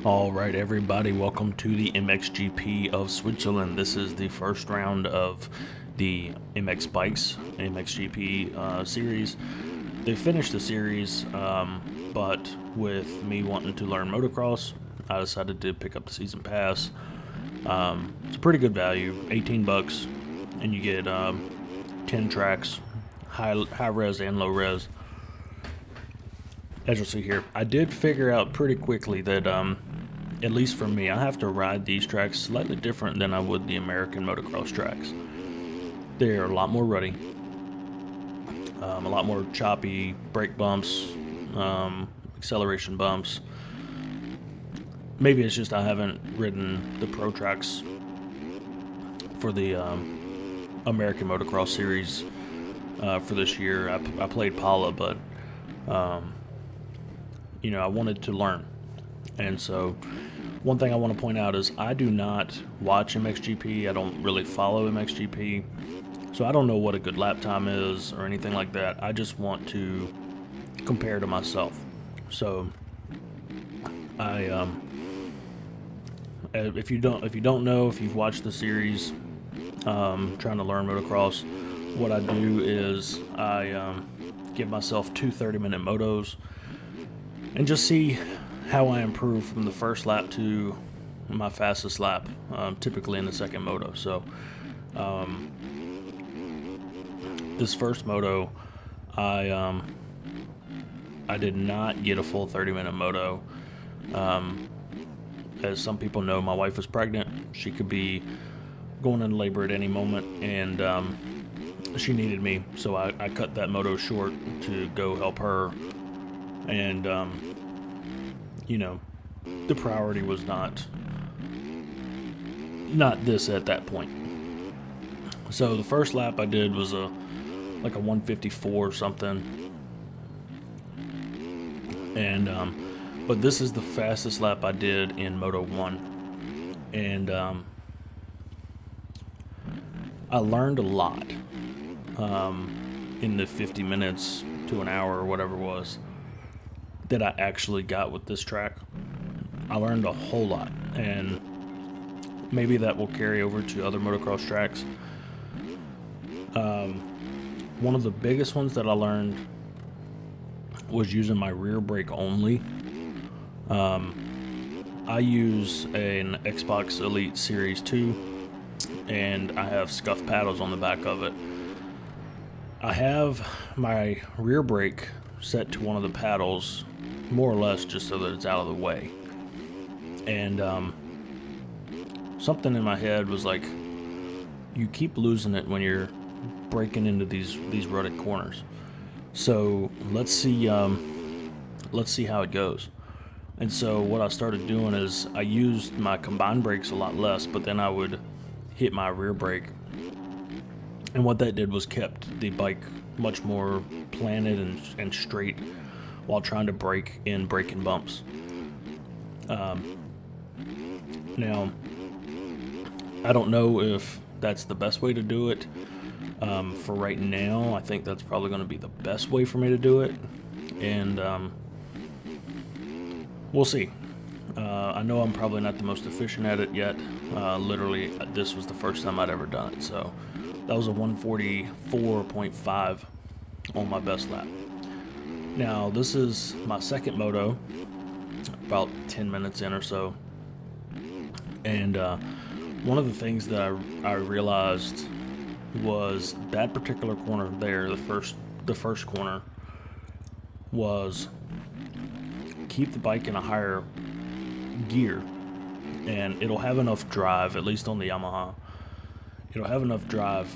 All right, everybody, welcome to the Mxgp of Switzerland. This is the first round of the MX Bikes Mxgp series. They finished the series, but with me wanting to learn motocross, I decided to pick up the season pass. It's a pretty good value, 18 bucks, and you get 10 tracks, high res and low res. As you'll see here, I did figure out pretty quickly that, at least for me, I have to ride these tracks slightly different than I would the American motocross tracks. They're a lot more ruddy, a lot more choppy, brake bumps, acceleration bumps. Maybe it's just I haven't ridden the pro tracks for the American motocross series for this year. I played Pala, but I wanted to learn. And so one thing I want to point out is I do not watch Mxgp. I don't really follow Mxgp. So I don't know what a good lap time is or anything like that. I just want to compare to myself. So if you don't know, if you've watched the series, trying to learn motocross, what I do is I give myself two 30-minute motos and just see how I improve from the first lap to my fastest lap, typically in the second moto. So this first moto, I did not get a full 30-minute moto. As some people know, my wife is pregnant. She could be going into labor at any moment, and she needed me, so I cut that moto short to go help her. And the priority was not this at that point. So the first lap I did was like a 154 or something, and but this is the fastest lap I did in Moto 1, and I learned a lot in the 50 minutes to an hour or whatever it was that I actually got with this track. I learned a whole lot, and maybe that will carry over to other motocross tracks. One of the biggest ones that I learned was using my rear brake only. I use an Xbox Elite Series 2, and I have scuff paddles on the back of it. I have my rear brake set to one of the paddles, more or less just so that it's out of the way. And something in my head was like, you keep losing it when you're breaking into these rutted corners. So let's see how it goes. And so what I started doing is I used my combined brakes a lot less, but then I would hit my rear brake. And what that did was kept the bike much more planted and straight while trying to brake in braking bumps. Now, I don't know if that's the best way to do it. For right now, I think that's probably going to be the best way for me to do it. And we'll see. I know I'm probably not the most efficient at it yet. Literally, this was the first time I'd ever done it. So that was a 144.5 on my best lap. Now, this is my second moto, about 10 minutes in or so. And one of the things that I realized was that particular corner there, the first corner, was keep the bike in a higher gear, and it'll have enough drive, at least on the Yamaha, it'll have enough drive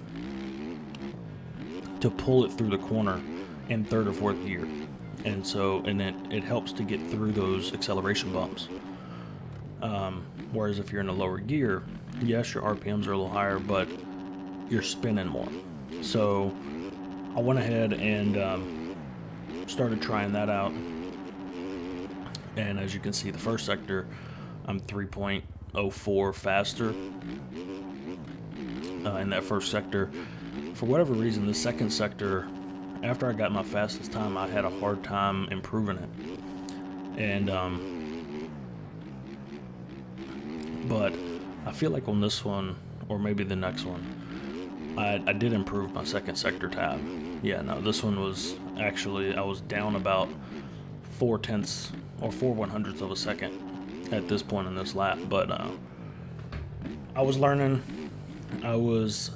to pull it through the corner in third or fourth gear. And so, and it helps to get through those acceleration bumps. Whereas if you're in a lower gear, yes, your RPMs are a little higher, but you're spinning more. So I went ahead and started trying that out. And as you can see, the first sector, I'm 3.04 faster in that first sector. For whatever reason, the second sector, after I got my fastest time, I had a hard time improving it. And But I feel like on this one, or maybe the next one, I did improve my second sector tab. Yeah, no, this one was actually, I was down about 4/10 or 4/100ths of a second at this point in this lap. But I was learning, I was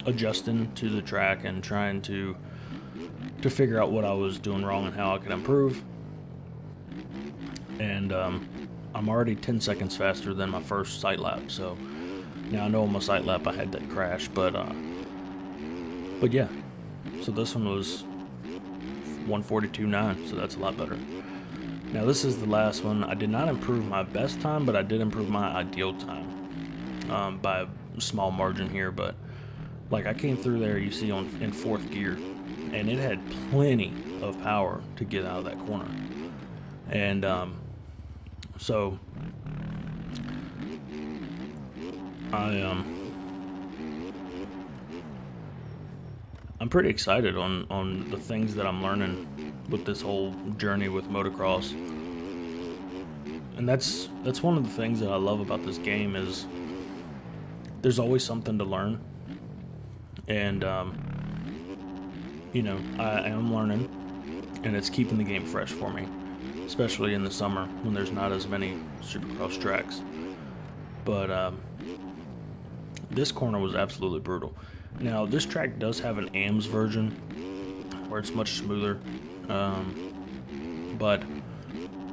adjusting to the track and trying to figure out what I was doing wrong and how I could improve. And I'm already 10 seconds faster than my first sight lap, so now I know on my sight lap I had that crash, but yeah, so this one was 1:42.9, so that's a lot better. Now this is the last one. I did not improve my best time, but I did improve my ideal time by a small margin here. But like, I came through there, you see, in fourth gear, and it had plenty of power to get out of that corner. And so I'm pretty excited on the things that I'm learning with this whole journey with motocross. And that's one of the things that I love about this game, is there's always something to learn. And you know, I am learning, and it's keeping the game fresh for me, especially in the summer when there's not as many supercross tracks. But this corner was absolutely brutal. Now this track does have an AMS version where it's much smoother, but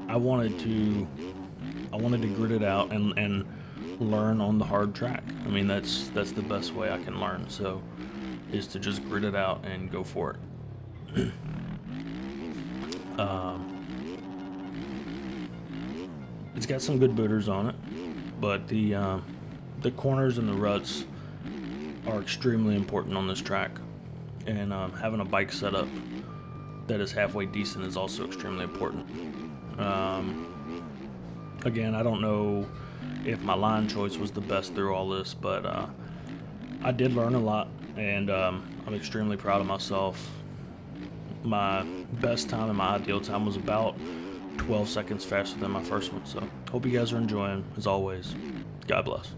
I wanted to grit it out and learn on the hard track. I mean, that's the best way I can learn, so is to just grit it out and go for it. It's got some good booters on it, but the corners and the ruts are extremely important on this track, and having a bike setup that is halfway decent is also extremely important. Again, I don't know if my line choice was the best through all this, but I did learn a lot, and I'm extremely proud of myself. My best time and my ideal time was about 12 seconds faster than my first one, so hope you guys are enjoying. As always, God bless.